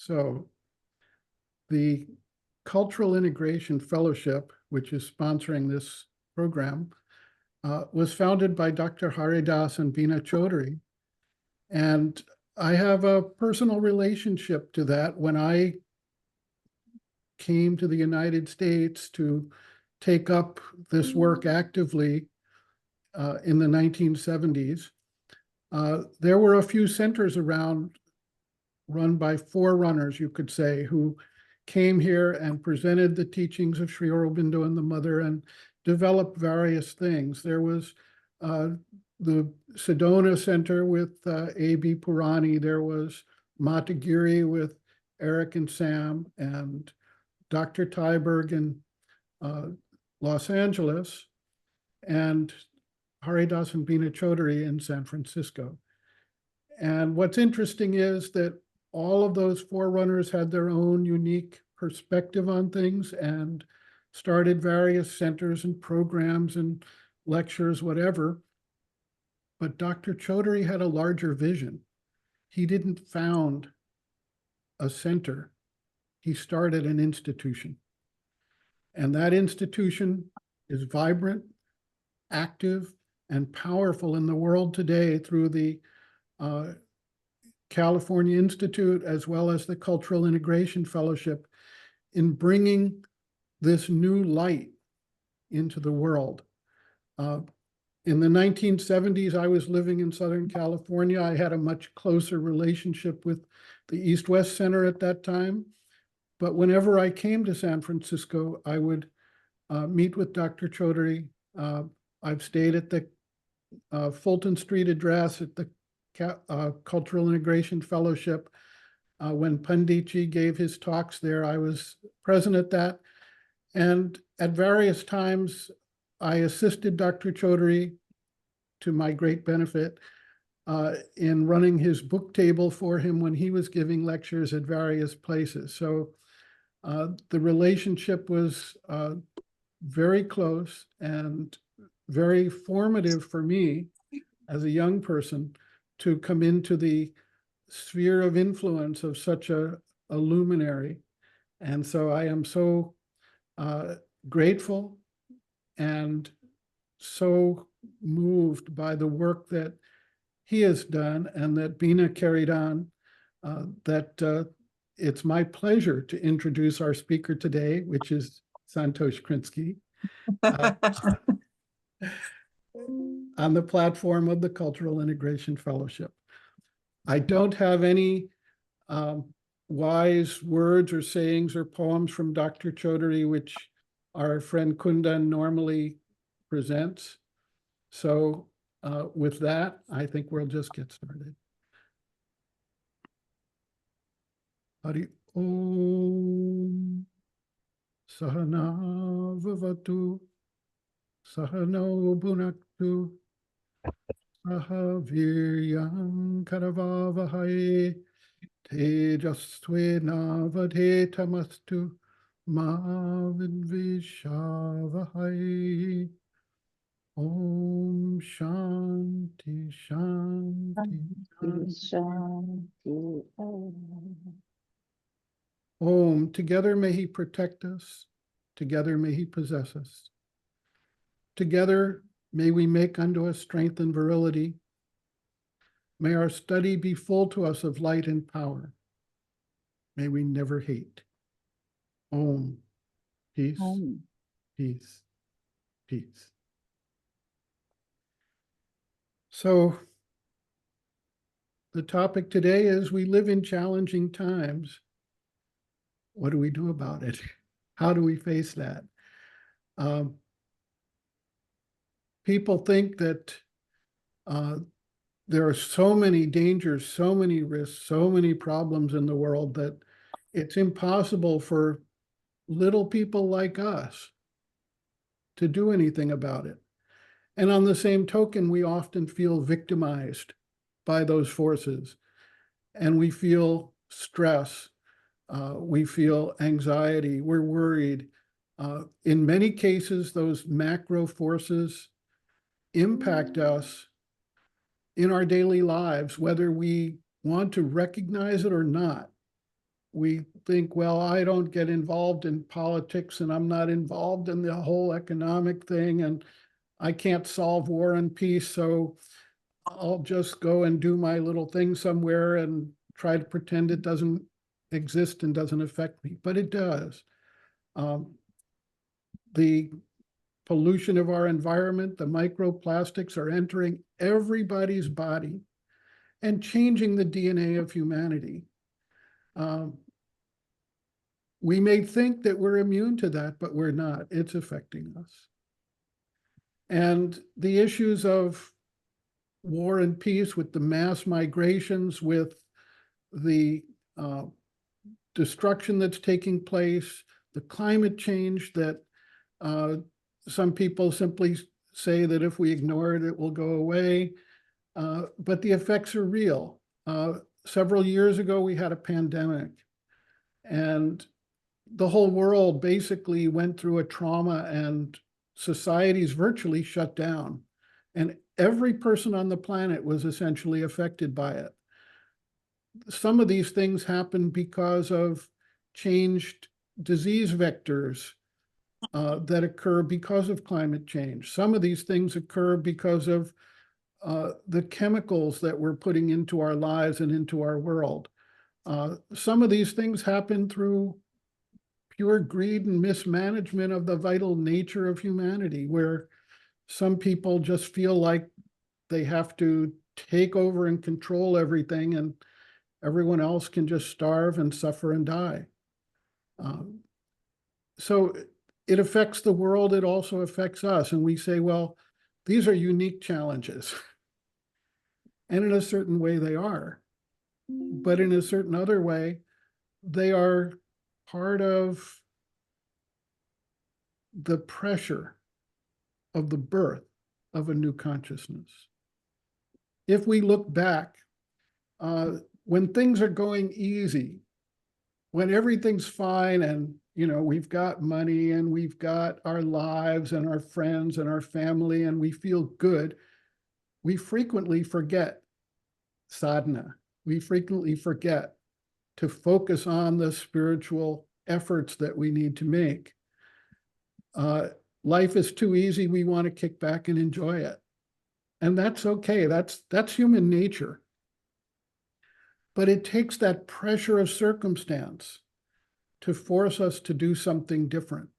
So the Cultural Integration Fellowship, which is sponsoring this program, was founded by Dr. Haridas and Bina Chaudhuri. And I have a personal relationship to that. When I came to the United States to take up this work actively in the 1970s, there were a few centers around run by forerunners, you could say, who came here and presented the teachings of Sri Aurobindo and the Mother and developed various things. There was the Sedona Center with A.B. Purani. There was Matagiri with Eric and Sam, and Dr. Tyberg in Los Angeles, and Haridas and Bina Chaudhuri in San Francisco. And what's interesting is that all of those forerunners had their own unique perspective on things and started various centers and programs and lectures, whatever. But Dr. Chaudhuri had a larger vision. He didn't found a center. He started an institution. And that institution is vibrant, active, and powerful in the world today through the California Institute, as well as the Cultural Integration Fellowship, in bringing this new light into the world. In the 1970s, I was living in Southern California. I had a much closer relationship with the East-West Center at that time. But whenever I came to San Francisco, I would meet with Dr. Chaudhuri. I've stayed at the Fulton Street address at the Cultural Integration Fellowship. When Panditji gave his talks there, I was present at that. And at various times, I assisted Dr. Chaudhuri, to my great benefit, in running his book table for him when he was giving lectures at various places. So the relationship was very close and very formative for me as a young person to come into the sphere of influence of such a luminary. And so I am so grateful and so moved by the work that he has done and that Bina carried on, that it's my pleasure to introduce our speaker today, which is Santosh Krinsky, on the platform of the Cultural Integration Fellowship. I don't have any wise words or sayings or poems from Dr. Chaudhuri, which our friend Kundan normally presents. So with that, I think we'll just get started. Hari Om Sahana Vavatu Sahano Bhunaktu Sahaviryam Karavavahai Tejasvena Vadhetamastu Ma Vidvishavahai. Om Shanti Shanti Shanti. Om, together may he protect us, together may he possess us. Together may we make unto us strength and virility. May our study be full to us of light and power. May we never hate. Om, peace, peace, peace. So the topic today is we live in challenging times. What do we do about it? How do we face that? People think that there are so many dangers, so many risks, so many problems in the world that it's impossible for little people like us to do anything about it. And on the same token, we often feel victimized by those forces, and we feel stress, we feel anxiety, we're worried. In many cases, those macro forces impact us in our daily lives, whether we want to recognize it or not. we think, well, I don't get involved in politics and I'm not involved in the whole economic thing and I can't solve war and peace, so I'll just go and do my little thing somewhere and try to pretend it doesn't exist and doesn't affect me. But it does. The pollution of our environment, the microplastics are entering everybody's body and changing the DNA of humanity. We may think that we're immune to that, but we're not. It's affecting us. And the issues of war and peace, with the mass migrations, with the destruction that's taking place, the climate change that some people simply say that if we ignore it, it will go away. But the effects are real. Several years ago, we had a pandemic, and the whole world basically went through a trauma, and societies virtually shut down. And every person on the planet was essentially affected by it. Some of these things happened because of changed disease vectors that occur because of climate change. Some of these things occur because of the chemicals that we're putting into our lives and into our world. Some of these things happen through pure greed and mismanagement of the vital nature of humanity, where some people just feel like they have to take over and control everything, and everyone else can just starve and suffer and die. So it affects the world, it also affects us. And we say, well, these are unique challenges. And in a certain way they are. But in a certain other way, they are part of the pressure of the birth of a new consciousness. If we look back, when things are going easy, when everything's fine and we've got money and we've got our lives and our friends and our family and we feel good, we frequently forget sadhana. We frequently forget to focus on the spiritual efforts that we need to make. Life is too easy. We want to kick back and enjoy it. And that's okay. That's human nature. But it takes that pressure of circumstance to force us to do something different.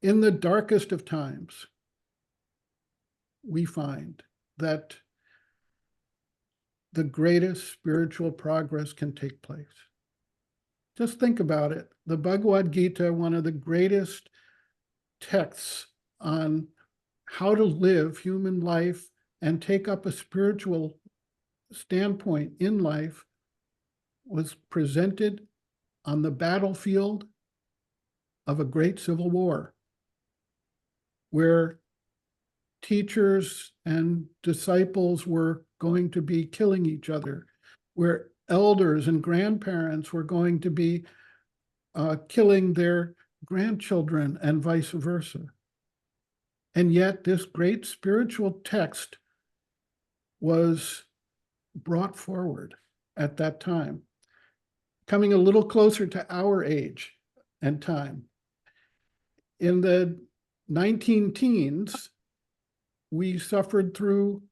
In the darkest of times, we find that the greatest spiritual progress can take place. Just think about it. The Bhagavad Gita, one of the greatest texts on how to live human life and take up a spiritual standpoint in life, was presented on the battlefield of a great civil war, where teachers and disciples were going to be killing each other, where elders and grandparents were going to be killing their grandchildren and vice versa. And yet this great spiritual text was brought forward at that time, coming a little closer to our age and time. In the 19-teens, we suffered through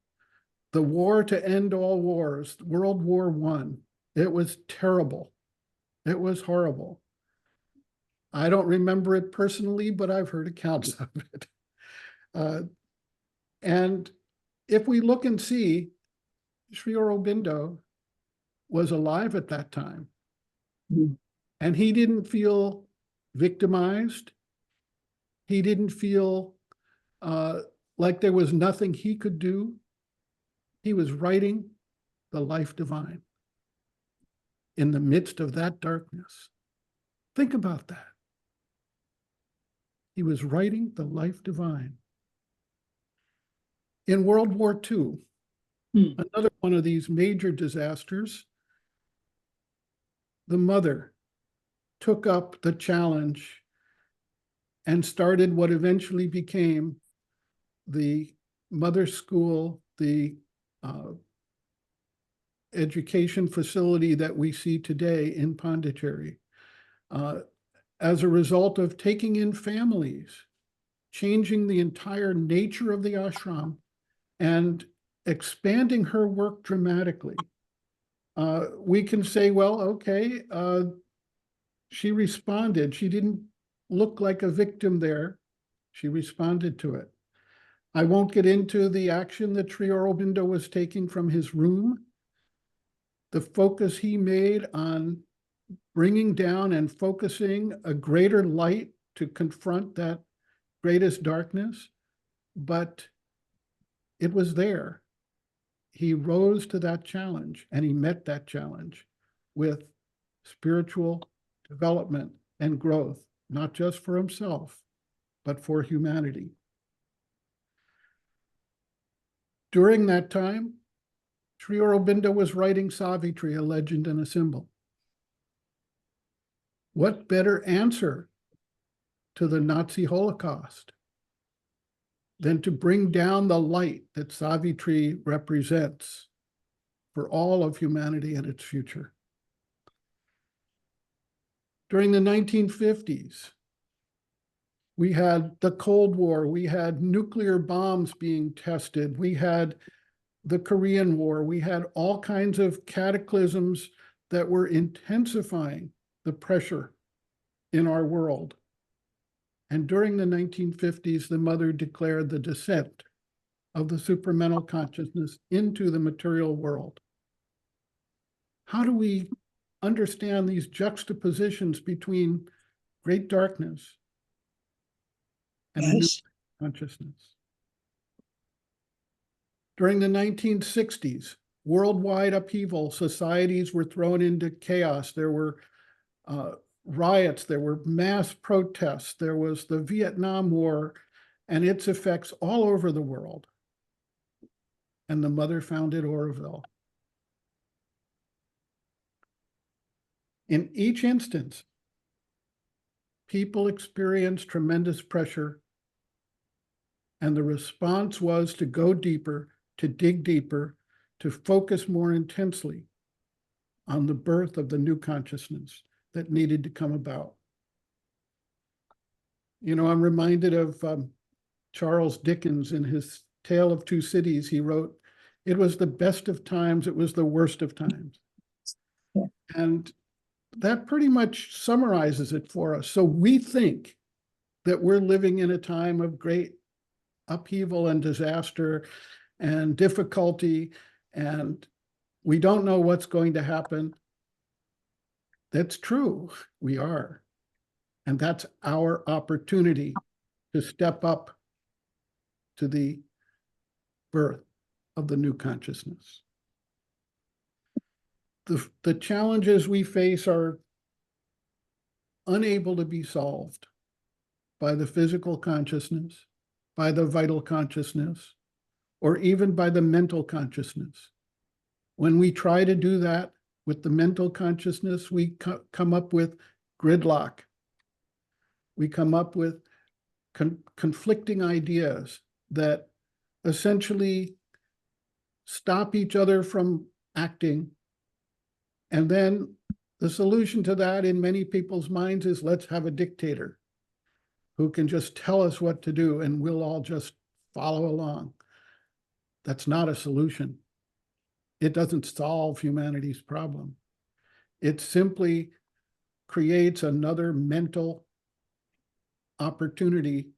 the war to end all wars, World War I. It was terrible. It was horrible. I don't remember it personally, but I've heard accounts of it. And if we look and see, Sri Aurobindo was alive at that time. Mm-hmm. And he didn't feel victimized. He didn't feel like there was nothing he could do. He was writing the life divine in the midst of that darkness. Think about that. He was writing the life divine. In World War II, another one of these major disasters, the mother took up the challenge and started what eventually became the mother school, the education facility that we see today in Pondicherry. as a result of taking in families, changing the entire nature of the ashram, and expanding her work dramatically. We can say, well, okay, she responded. She didn't look like a victim there. She responded to it. I won't get into the action that Sri Aurobindo was taking from his room. The focus he made on bringing down and focusing a greater light to confront that greatest darkness, but it was there. He rose to that challenge, and he met that challenge with spiritual development and growth, not just for himself, but for humanity. During that time, Sri Aurobindo was writing Savitri, a legend and a symbol. What better answer to the Nazi Holocaust than to bring down the light that Savitri represents for all of humanity and its future? During the 1950s, we had the Cold War, we had nuclear bombs being tested, we had the Korean War, we had all kinds of cataclysms that were intensifying the pressure in our world. And during the 1950s, the mother declared the descent of the supramental consciousness into the material world. How do we understand these juxtapositions between great darkness and a new consciousness? During the 1960s, worldwide upheaval, societies were thrown into chaos. There were riots, there were mass protests, there was the Vietnam War and its effects all over the world. And the mother founded Oroville. In each instance, people experienced tremendous pressure, and the response was to go deeper, to dig deeper, to focus more intensely on the birth of the new consciousness that needed to come about. You know, I'm reminded of Charles Dickens in his Tale of Two Cities. He wrote, "It was the best of times, it was the worst of times." Yeah. And that pretty much summarizes it for us. So we think that we're living in a time of great upheaval and disaster and difficulty, and we don't know what's going to happen. That's true, we are. And that's our opportunity to step up to the birth of the new consciousness. The challenges we face are unable to be solved by the physical consciousness, by the vital consciousness, or even by the mental consciousness. When we try to do that with the mental consciousness, we come up with gridlock. We come up with conflicting ideas that essentially stop each other from acting. And then the solution to that in many people's minds is, let's have a dictator who can just tell us what to do and we'll all just follow along. That's not a solution. It doesn't solve humanity's problem. It simply creates another mental opportunity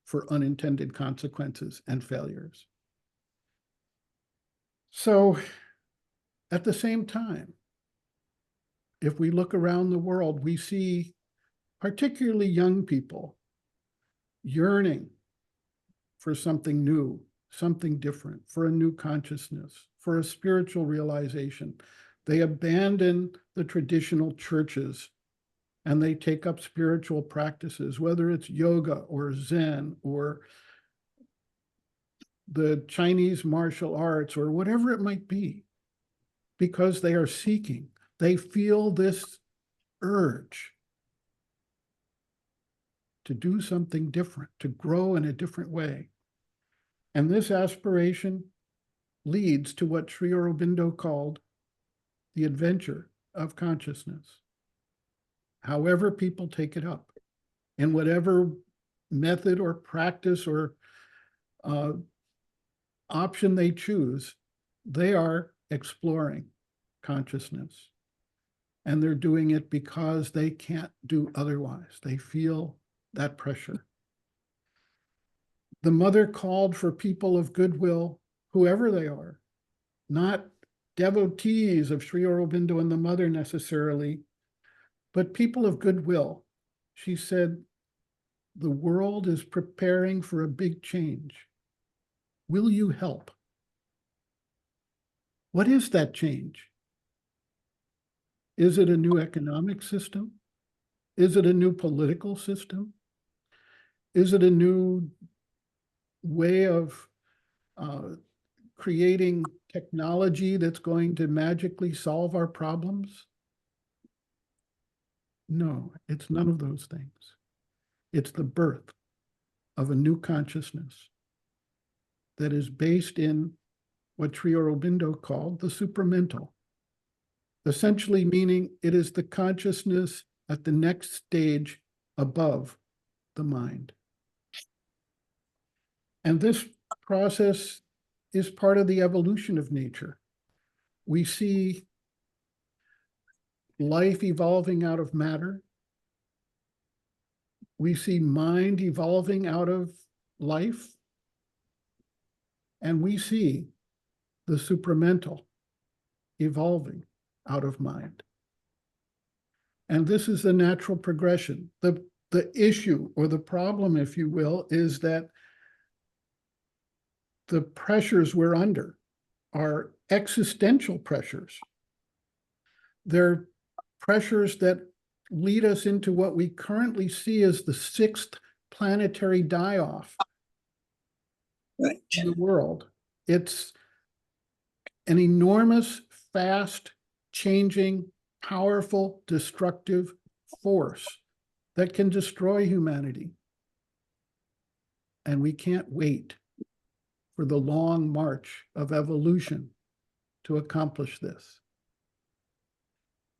for unintended consequences and failures. So at the same time, if we look around the world, we see particularly young people yearning for something new, something different, for a new consciousness, for a spiritual realization. They abandon the traditional churches and they take up spiritual practices, whether it's yoga or Zen or the Chinese martial arts or whatever it might be, because they are seeking. They feel this urge to do something different, to grow in a different way. And this aspiration leads to what Sri Aurobindo called the adventure of consciousness. however people take it up, in whatever method or practice or option they choose, they are exploring consciousness. And they're doing it because they can't do otherwise. They feel that pressure. The mother called for people of goodwill, whoever they are, not devotees of Sri Aurobindo and the mother necessarily, but people of goodwill. She said, the world is preparing for a big change. Will you help? What is that change? Is it a new economic system? Is it a new political system? Is it a new way of creating technology that's going to magically solve our problems? No, it's none of those things. It's the birth of a new consciousness that is based in what Sri Aurobindo called the supramental, essentially meaning it is the consciousness at the next stage above the mind. And this process is part of the evolution of nature. We see life evolving out of matter. We see mind evolving out of life. And we see the supramental evolving out of mind. And this is the natural progression. The issue or the problem, if you will, is that the pressures we're under are existential pressures. They're pressures that lead us into what we currently see as the sixth planetary die-off in the world. It's an enormous, fast, changing, powerful, destructive force that can destroy humanity. And we can't wait for the long march of evolution to accomplish this.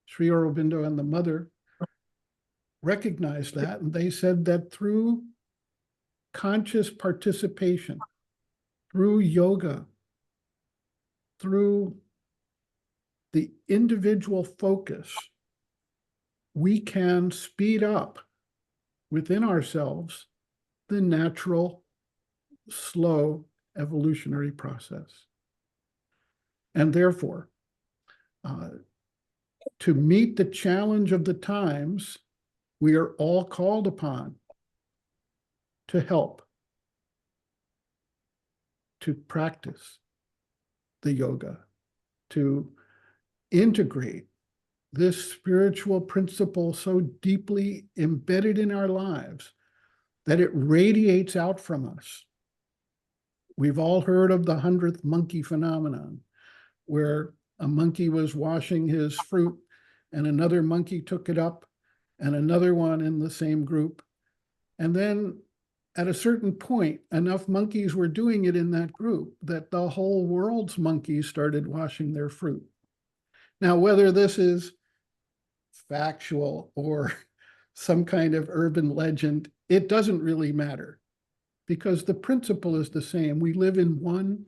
Sri Aurobindo and the mother recognized that, and they said that through conscious participation, through yoga, through the individual focus, we can speed up within ourselves the natural, slow evolutionary process. And therefore, to meet the challenge of the times, we are all called upon to help, to practice the yoga, to integrate this spiritual principle so deeply embedded in our lives that it radiates out from us. We've all heard of the 100th monkey phenomenon, where a monkey was washing his fruit and another monkey took it up and another one in the same group. And then at a certain point, enough monkeys were doing it in that group that the whole world's monkeys started washing their fruit. Now, whether this is factual or some kind of urban legend, it doesn't really matter, because the principle is the same. We live in one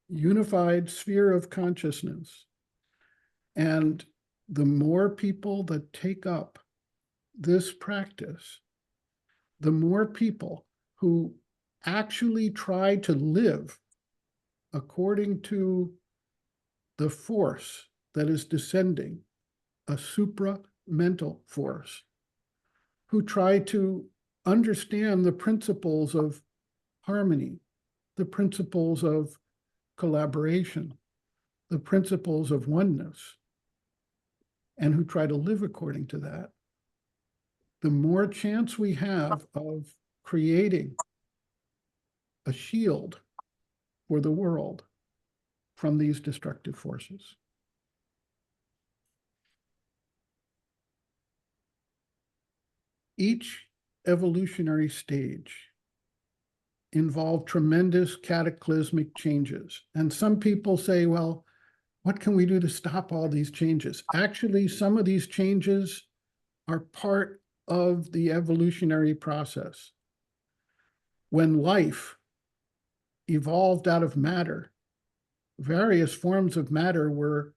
unified sphere of consciousness. And the more people that take up this practice, the more people who actually try to live according to the force that is descending, a supramental force, who try to understand the principles of harmony, the principles of collaboration, the principles of oneness, and who try to live according to that, the more chance we have of creating a shield for the world from these destructive forces. Each evolutionary stage involved tremendous cataclysmic changes. And some people say, well, what can we do to stop all these changes? Actually, some of these changes are part of the evolutionary process. When life evolved out of matter, various forms of matter were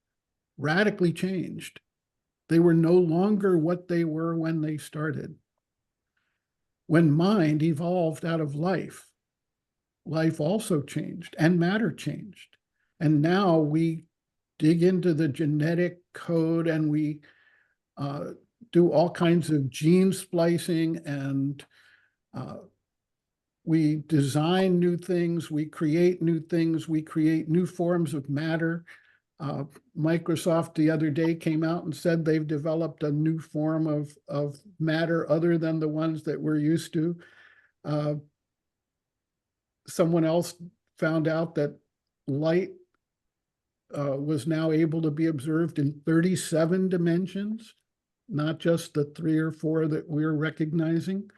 radically changed. They were no longer what they were when they started. When mind evolved out of life, life also changed and matter changed. And now we dig into the genetic code and we do all kinds of gene splicing, and we design new things, we create new things, we create new forms of matter. Microsoft the other day came out and said they've developed a new form of matter other than the ones that we're used to. Someone else found out that light was now able to be observed in 37 dimensions, not just the 3 or 4 that we're recognizing.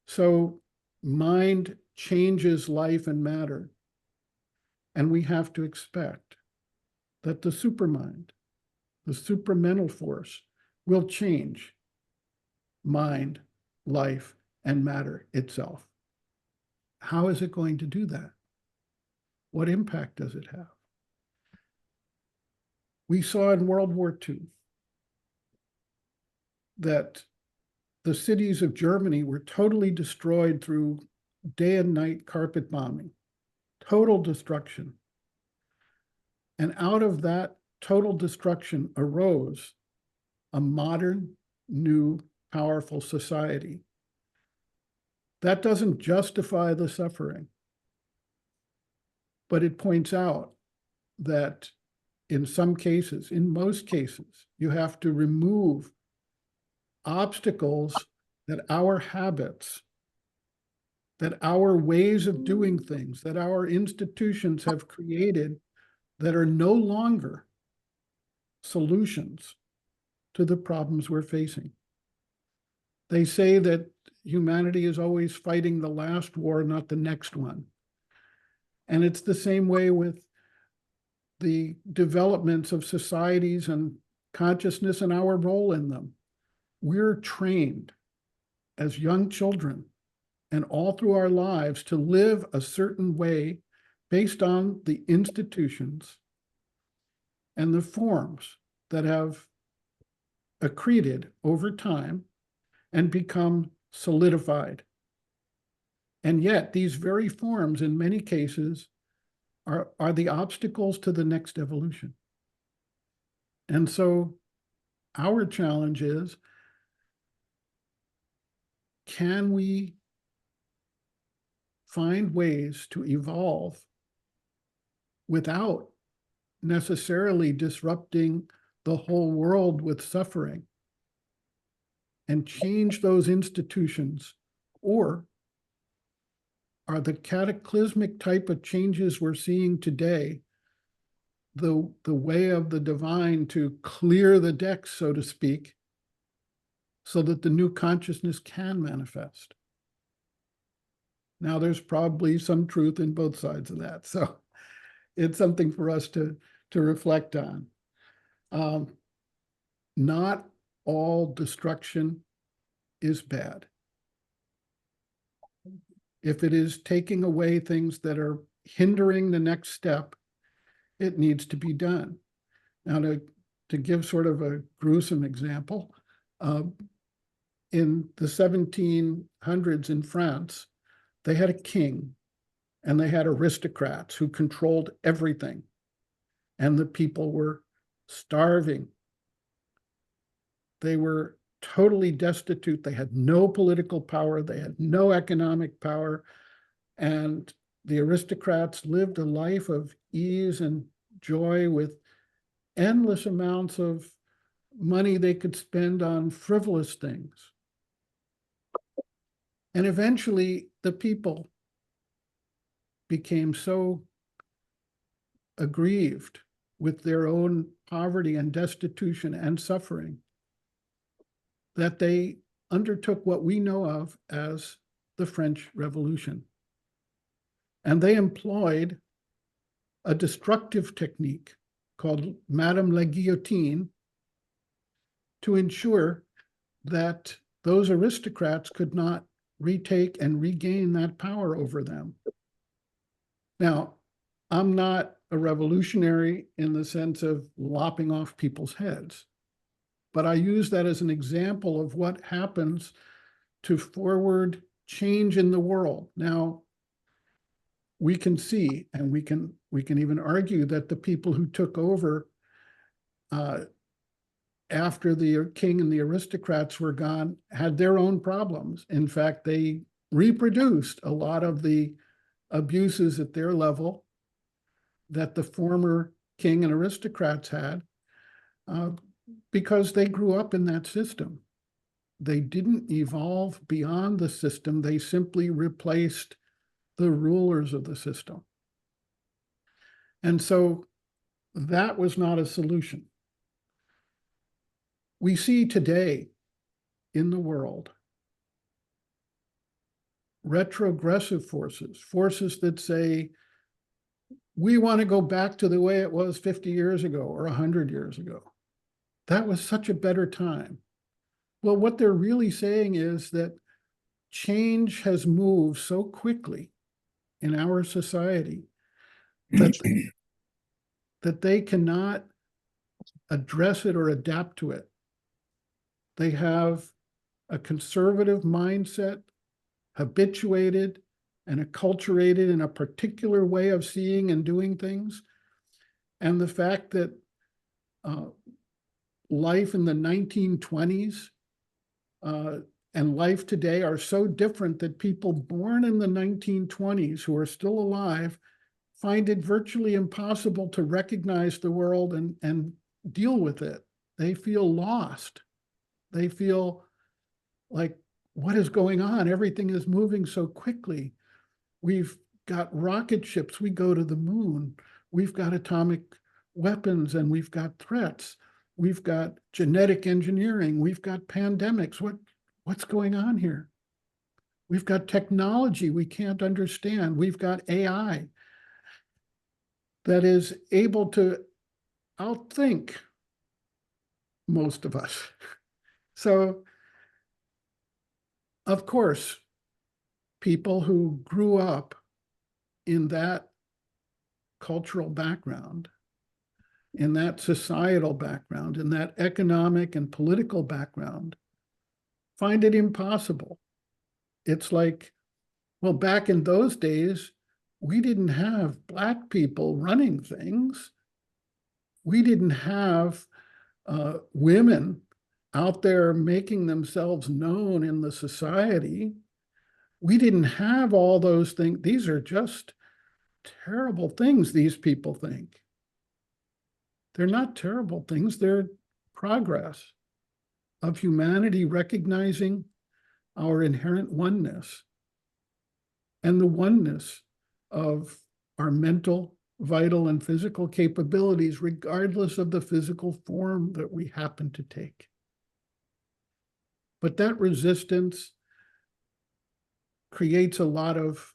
So mind changes life and matter, and we have to expect that the supermind, the supramental force, will change mind, life, and matter itself. How is it going to do that? What impact does it have? We saw in World War II that the cities of Germany were totally destroyed through day and night carpet bombing, total destruction. And out of that total destruction arose a modern, new, powerful society. That doesn't justify the suffering, but it points out that in some cases, in most cases, you have to remove obstacles that our habits, that our ways of doing things, that our institutions have created that are no longer solutions to the problems we're facing. They say that humanity is always fighting the last war, not the next one. And it's the same way with the developments of societies and consciousness and our role in them. We're trained as young children and all through our lives to live a certain way based on the institutions and the forms that have accreted over time and become solidified. And yet these very forms, in many cases, are the obstacles to the next evolution. And so our challenge is, can we find ways to evolve without necessarily disrupting the whole world with suffering, and change those institutions? Or are the cataclysmic type of changes we're seeing today the way of the divine to clear the decks, so to speak, so that the new consciousness can manifest? Now, there's probably some truth in both sides of that. So it's something for us to reflect on. Not all destruction is bad. If it is taking away things that are hindering the next step, it needs to be done. Now, to give sort of a gruesome example, in the 1700s in France, they had a king and they had aristocrats who controlled everything, and the people were starving. They were totally destitute. They had no political power. They had no economic power. And the aristocrats lived a life of ease and joy with endless amounts of money they could spend on frivolous things. And eventually, the people became so aggrieved with their own poverty and destitution and suffering that they undertook what we know of as the French Revolution. And they employed a destructive technique called Madame la Guillotine to ensure that those aristocrats could not retake and regain that power over them. Now, I'm not a revolutionary in the sense of lopping off people's heads, but I use that as an example of what happens to forward change in the world. Now, we can see, and we can even argue that the people who took over after the king and the aristocrats were gone had their own problems. In fact, they reproduced a lot of the abuses at their level that the former king and aristocrats had because they grew up in that system. They didn't evolve beyond the system. They simply replaced the rulers of the system. And so that was not a solution. We see today in the world retrogressive forces, forces that say, we want to go back to the way it was 50 years ago or 100 years ago. That was such a better time. Well, what they're really saying is that change has moved so quickly in our society that, that they cannot address it or adapt to it. They have a conservative mindset, habituated and acculturated in a particular way of seeing and doing things. And the fact that life in the 1920s and life today are so different that people born in the 1920s who are still alive find it virtually impossible to recognize the world and deal with it. They feel lost. They feel like, what is going on? Everything is moving so quickly. We've got rocket ships. We go to the moon. We've got atomic weapons and we've got threats. We've got genetic engineering. We've got pandemics. What's going on here? We've got technology we can't understand. We've got AI that is able to outthink most of us. So, of course, people who grew up in that cultural background, in that societal background, in that economic and political background, find it impossible. It's like, well, back in those days, we didn't have Black people running things. We didn't have women out there making themselves known in the society. We didn't have all those things. These are just terrible things these people think. They're not terrible things. They're progress of humanity recognizing our inherent oneness and the oneness of our mental, vital, and physical capabilities, regardless of the physical form that we happen to take. But that resistance creates a lot of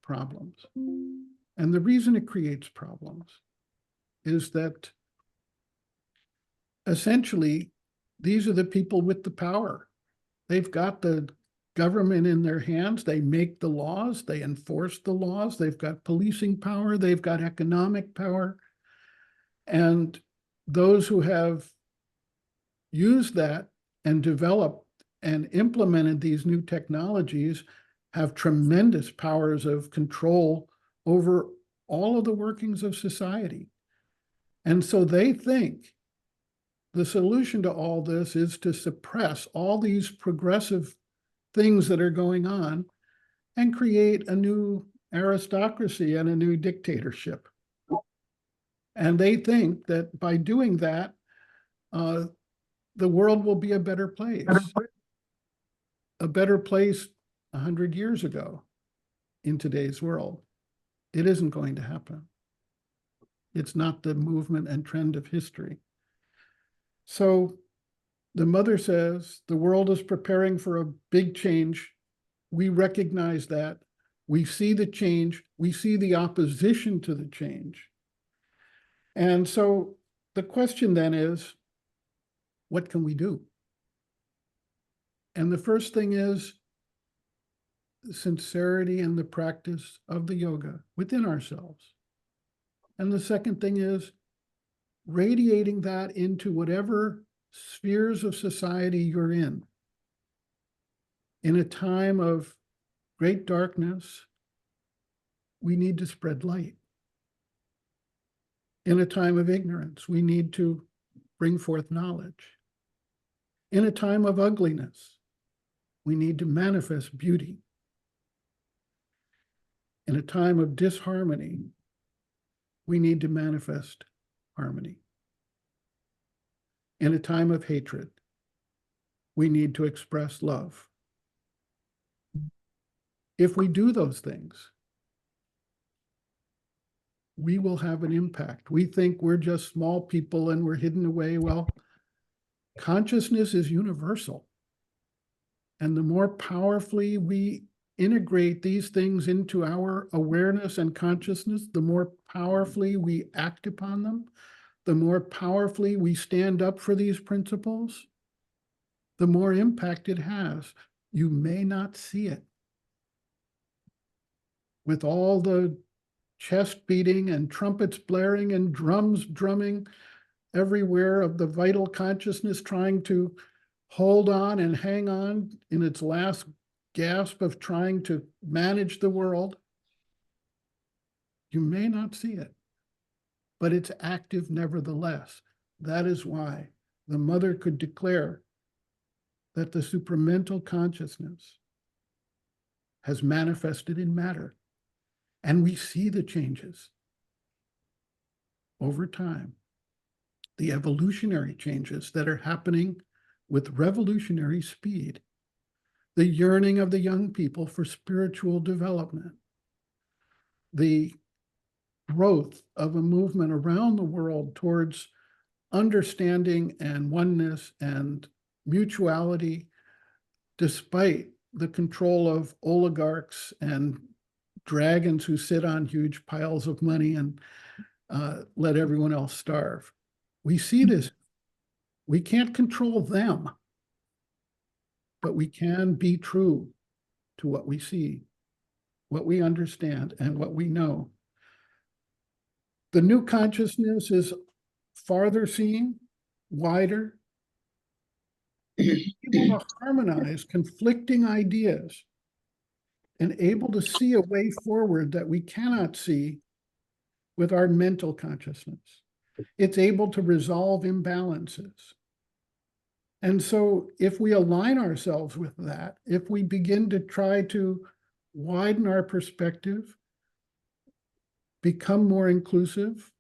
problems. And the reason it creates problems is that essentially these are the people with the power. They've got the government in their hands. They make the laws, they enforce the laws. They've got policing power, they've got economic power. And those who have used that and developed and implemented these new technologies have tremendous powers of control over all of the workings of society. And so they think the solution to all this is to suppress all these progressive things that are going on and create a new aristocracy and a new dictatorship. And they think that by doing that, the world will be a better place 100 years ago in today's world. It isn't going to happen. It's not the movement and trend of history. So the mother says, the world is preparing for a big change. We recognize that. We see the change. We see the opposition to the change. And so the question then is, what can we do? And the first thing is sincerity in the practice of the yoga within ourselves. And the second thing is radiating that into whatever spheres of society you're in. In a time of great darkness, we need to spread light. In a time of ignorance, we need to bring forth knowledge. In a time of ugliness, we need to manifest beauty. In a time of disharmony, we need to manifest harmony. In a time of hatred, we need to express love. If we do those things, we will have an impact. We think we're just small people and we're hidden away. Well, consciousness is universal. And the more powerfully we integrate these things into our awareness and consciousness, the more powerfully we act upon them, the more powerfully we stand up for these principles, the more impact it has. You may not see it. With all the chest beating and trumpets blaring and drums drumming everywhere of the vital consciousness trying to hold on and hang on in its last gasp of trying to manage the world, you may not see it, but it's active nevertheless. That is why the mother could declare that the supramental consciousness has manifested in matter. And we see the changes over time, the evolutionary changes that are happening with revolutionary speed, the yearning of the young people for spiritual development, the growth of a movement around the world towards understanding and oneness and mutuality, despite the control of oligarchs and dragons who sit on huge piles of money and let everyone else starve. We see this. We can't control them, but we can be true to what we see, what we understand, and what we know. The new consciousness is farther seeing, wider, able to harmonize conflicting ideas and able to see a way forward that we cannot see with our mental consciousness. It's able to resolve imbalances. And so if we align ourselves with that, if we begin to try to widen our perspective, become more inclusive,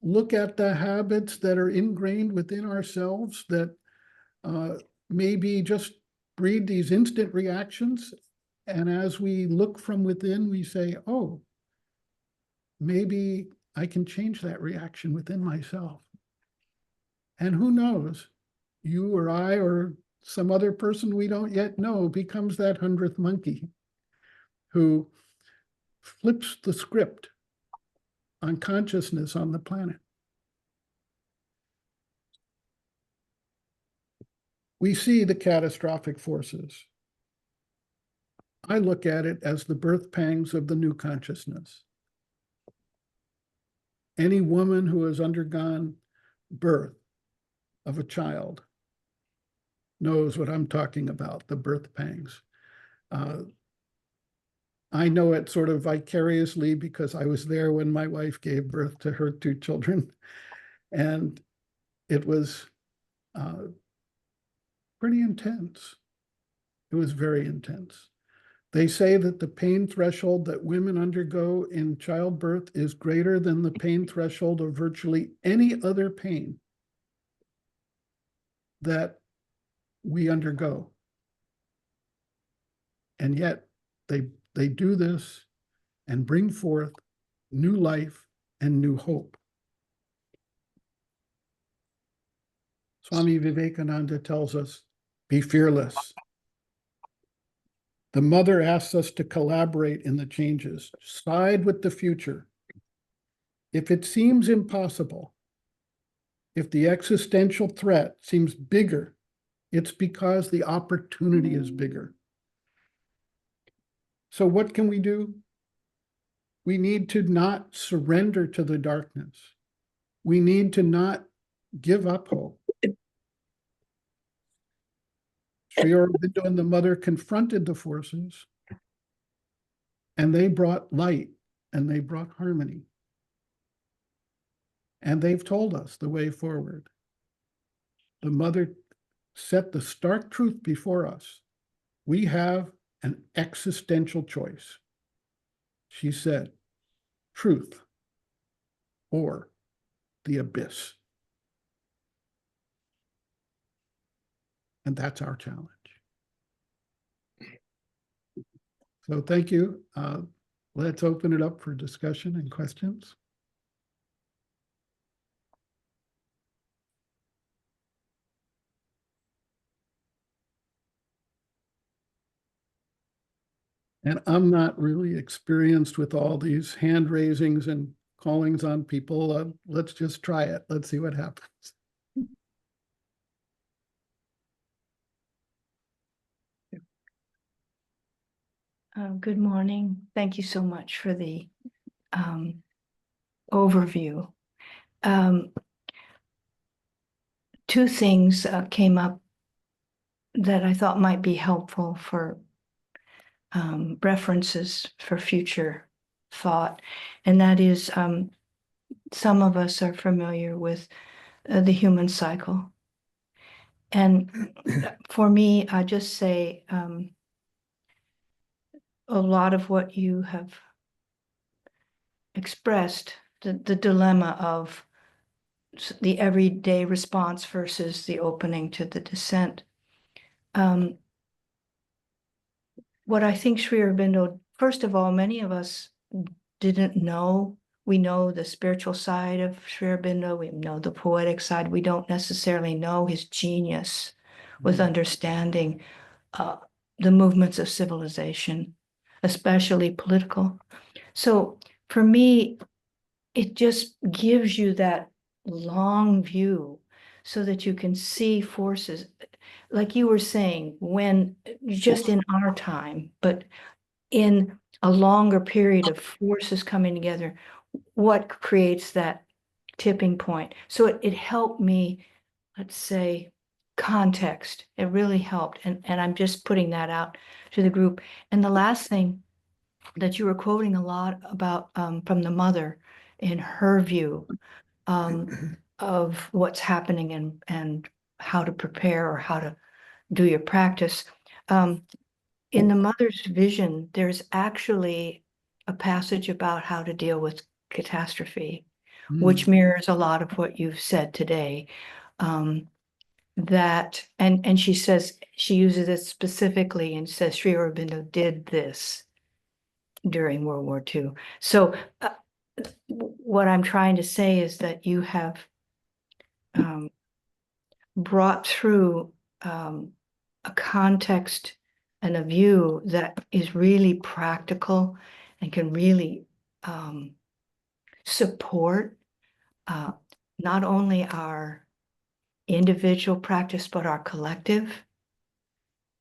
look at the habits that are ingrained within ourselves that maybe just breed these instant reactions. And as we look from within, we say, oh, maybe I can change that reaction within myself. And who knows, you or I or some other person we don't yet know becomes that 100th monkey who flips the script on consciousness on the planet. We see the catastrophic forces. I look at it as the birth pangs of the new consciousness. Any woman who has undergone birth of a child knows what I'm talking about, the birth pangs. I know it sort of vicariously because I was there when my wife gave birth to her 2 children. And it was pretty intense. It was very intense. They say that the pain threshold that women undergo in childbirth is greater than the pain threshold of virtually any other pain that we undergo. And yet they do this and bring forth new life and new hope. Swami Vivekananda tells us, be fearless. The mother asks us to collaborate in the changes, side with the future. If it seems impossible, if the existential threat seems bigger It's because the opportunity is bigger. So what can we do? We need to not surrender to the darkness. We need to not give up hope. Sri Aurobindo and the mother confronted the forces, and they brought light, and they brought harmony. And they've told us the way forward. The mother set the stark truth before us. We have an existential choice. She said, truth or the abyss. And that's our challenge. So thank you. Let's open it up for discussion and questions. And I'm not really experienced with all these hand raisings and callings on people. Let's just try it. Let's see what happens. Good morning. Thank you so much for the overview. Two things came up that I thought might be helpful for references for future thought, and that is some of us are familiar with the human cycle. And for me, I just say a lot of what you have expressed, the dilemma of the everyday response versus the opening to the descent. What I think Sri Aurobindo, first of all, many of us didn't know. We know the spiritual side of Sri Aurobindo, we know the poetic side. We don't necessarily know his genius with understanding the movements of civilization, especially political. So for me, it just gives you that long view so that you can see forces, like you were saying, when just in our time, but in a longer period of forces coming together, what creates that tipping point. So it helped me, let's say, context. It really helped. And I'm just putting that out to the group. And the last thing that you were quoting a lot about from the mother in her view of what's happening and how to prepare or how to do your practice. In the mother's vision, there's actually a passage about how to deal with catastrophe, which mirrors a lot of what you've said today. That and she says, she uses it specifically and says Sri Aurobindo did this during World War II. So what I'm trying to say is that you have brought through a context and a view that is really practical and can really support not only our individual practice, but our collective.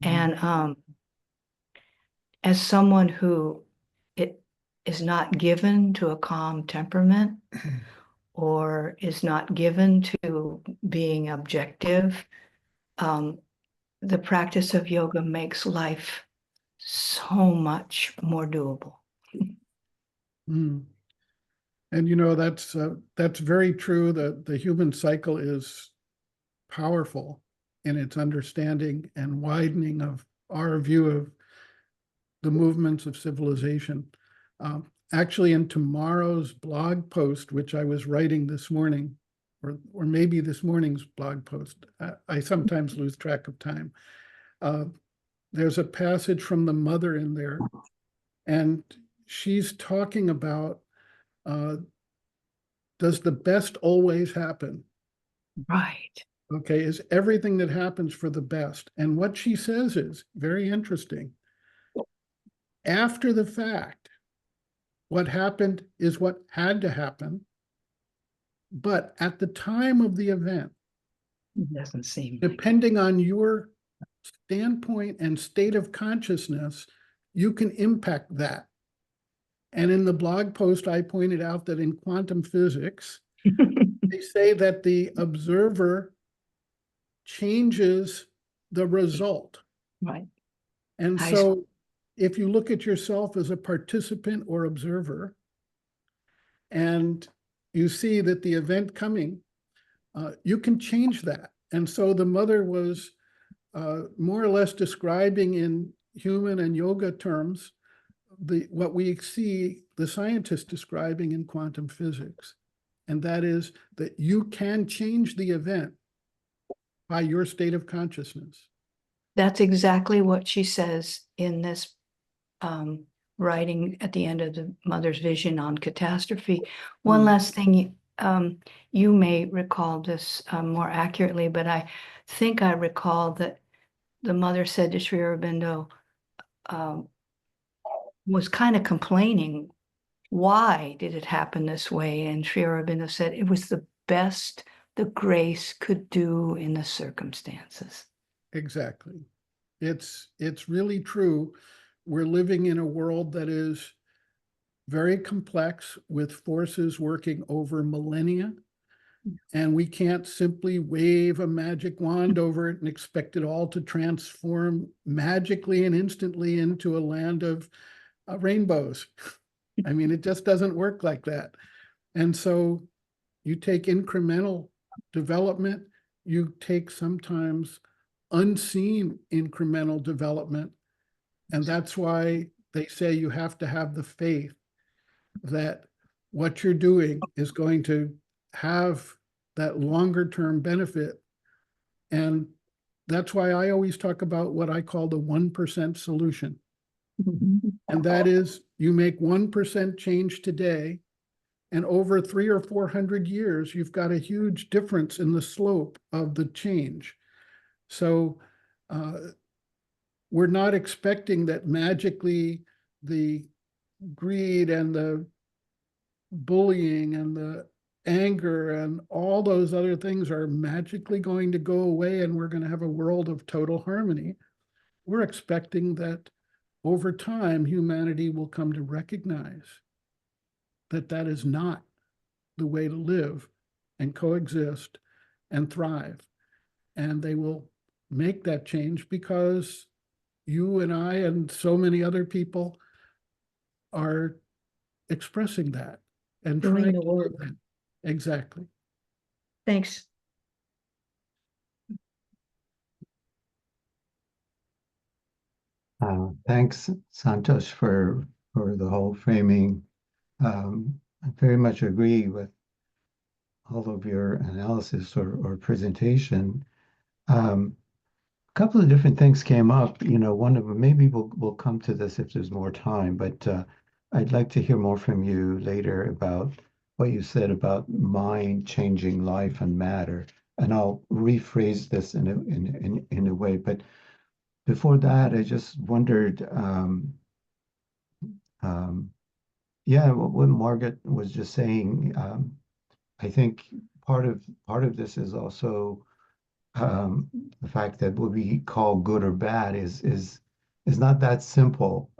And as someone who is not given to a calm temperament or is not given to being objective, the practice of yoga makes life so much more doable. And you know, that's very true. The human cycle is powerful in its understanding and widening of our view of the movements of civilization. Actually, in tomorrow's blog post, which I was writing this morning, or maybe this morning's blog post, I sometimes lose track of time. There's a passage from the mother in there, and she's talking about, does the best always happen? Right. Okay, is everything that happens for the best? And what she says is very interesting. After the fact, what happened is what had to happen. But at the time of the event, It doesn't seem like. Depending on your standpoint and state of consciousness, you can impact that. And in the blog post, I pointed out that in quantum physics, they say that the observer changes the result. Right. And I so if you look at yourself as a participant or observer, and you see that the event coming, you can change that. And so the mother was more or less describing in human and yoga terms what we see the scientists describing in quantum physics. And that is that you can change the event by your state of consciousness. That's exactly what she says in this writing at the end of the Mother's Vision on Catastrophe. One last thing, you may recall this more accurately, but I think I recall that the mother said to Sri Aurobindo, was kind of complaining, why did it happen this way? And Sri Aurobindo said it was the best the grace could do in the circumstances. Exactly. It's really true. We're living in a world that is very complex with forces working over millennia. And we can't simply wave a magic wand over it and expect it all to transform magically and instantly into a land of rainbows. I mean, it just doesn't work like that. And so you take incremental development, you take sometimes unseen incremental development. And that's why they say you have to have the faith that what you're doing is going to have that longer term benefit. And that's why I always talk about what I call the 1% solution. And that is you make 1% change today, and over 300 or 400 years, you've got a huge difference in the slope of the change. So we're not expecting that magically the greed and the bullying and the anger and all those other things are magically going to go away and we're going to have a world of total harmony. We're expecting that over time, humanity will come to recognize that that is not the way to live and coexist and thrive. And they will make that change because you and I and so many other people are expressing that and Doing trying the to work. do that. Exactly. Thanks. Thanks, Santosh, for the whole framing. I very much agree with all of your analysis or presentation. A couple of different things came up. You know, one of them, maybe we'll come to this if there's more time, but I'd like to hear more from you later about what you said about mind changing life and matter. And I'll rephrase this in a way. But before that, I just wondered, yeah, what Margaret was just saying. I think part of this is also the fact that what we call good or bad is not that simple.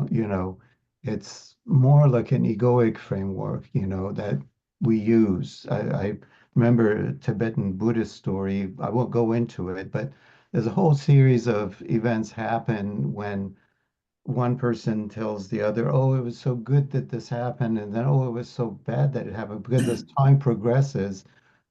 You know, it's more like an egoic framework, you know, that we use. I remember a Tibetan Buddhist story. I won't go into it, but there's a whole series of events happen when one person tells the other, "Oh, it was so good that this happened," and then, "Oh, it was so bad that it happened." Because as time progresses,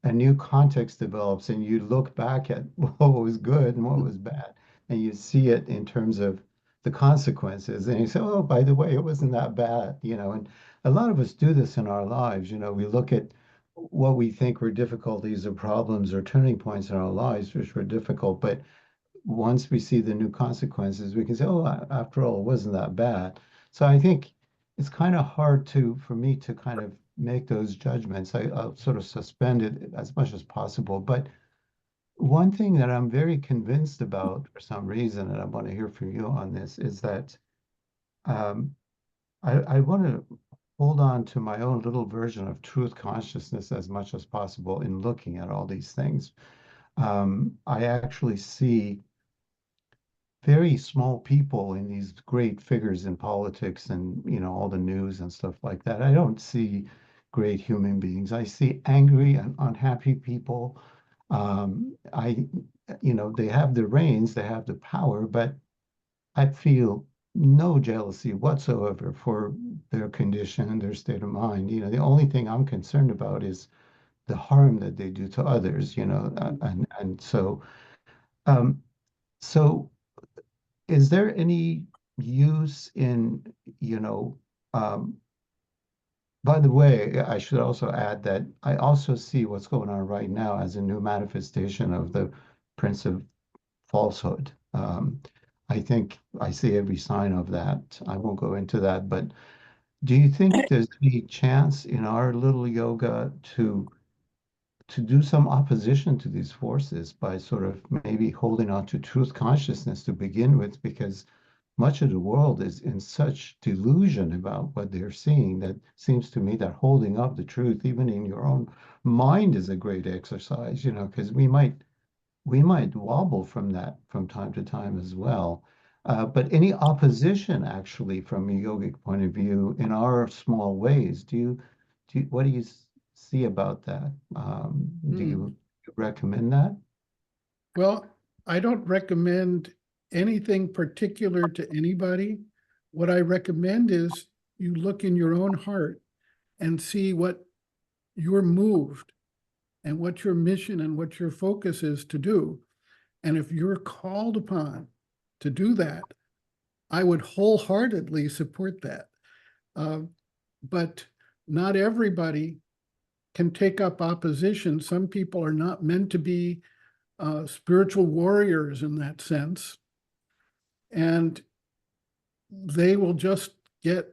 a new context develops, and you look back at what was good and what was bad, and you see it in terms of the consequences, and you say, "Oh, by the way, it wasn't that bad," you know. And a lot of us do this in our lives. You know, we look at what we think were difficulties or problems or turning points in our lives, which were difficult, but once we see the new consequences, we can say, oh, after all, it wasn't that bad. So I think it's kind of hard for me to kind of make those judgments. I'll sort of suspend it as much as possible. But one thing that I'm very convinced about for some reason, and I want to hear from you on this, is that um, I want to hold on to my own little version of truth consciousness as much as possible in looking at all these things. I actually see very small people in these great figures in politics and all the news and stuff like that. I don't see great human beings. I see angry and unhappy people. I they have the reins, they have the power, but I feel no jealousy whatsoever for their condition and their state of mind. The only thing I'm concerned about is the harm that they do to others, and um, so is there any use in, you know, um, by the way, I should also add that I also see what's going on right now as a new manifestation of the Prince of Falsehood. I think I see every sign of that. I won't go into that, but do you think there's any chance in our little yoga to do some opposition to these forces by sort of maybe holding on to truth consciousness to begin with, because much of the world is in such delusion about what they're seeing that seems to me that holding up the truth, even in your own mind, is a great exercise, because we might wobble from that from time to time as well. But any opposition, actually, from a yogic point of view, in our small ways, what do you see about that? Do you recommend that? Well, I don't recommend anything particular to anybody. What I recommend is you look in your own heart and see what you're moved and what your mission and what your focus is to do. And if you're called upon to do that, I would wholeheartedly support that. But not everybody can take up opposition. Some people are not meant to be spiritual warriors in that sense. And they will just get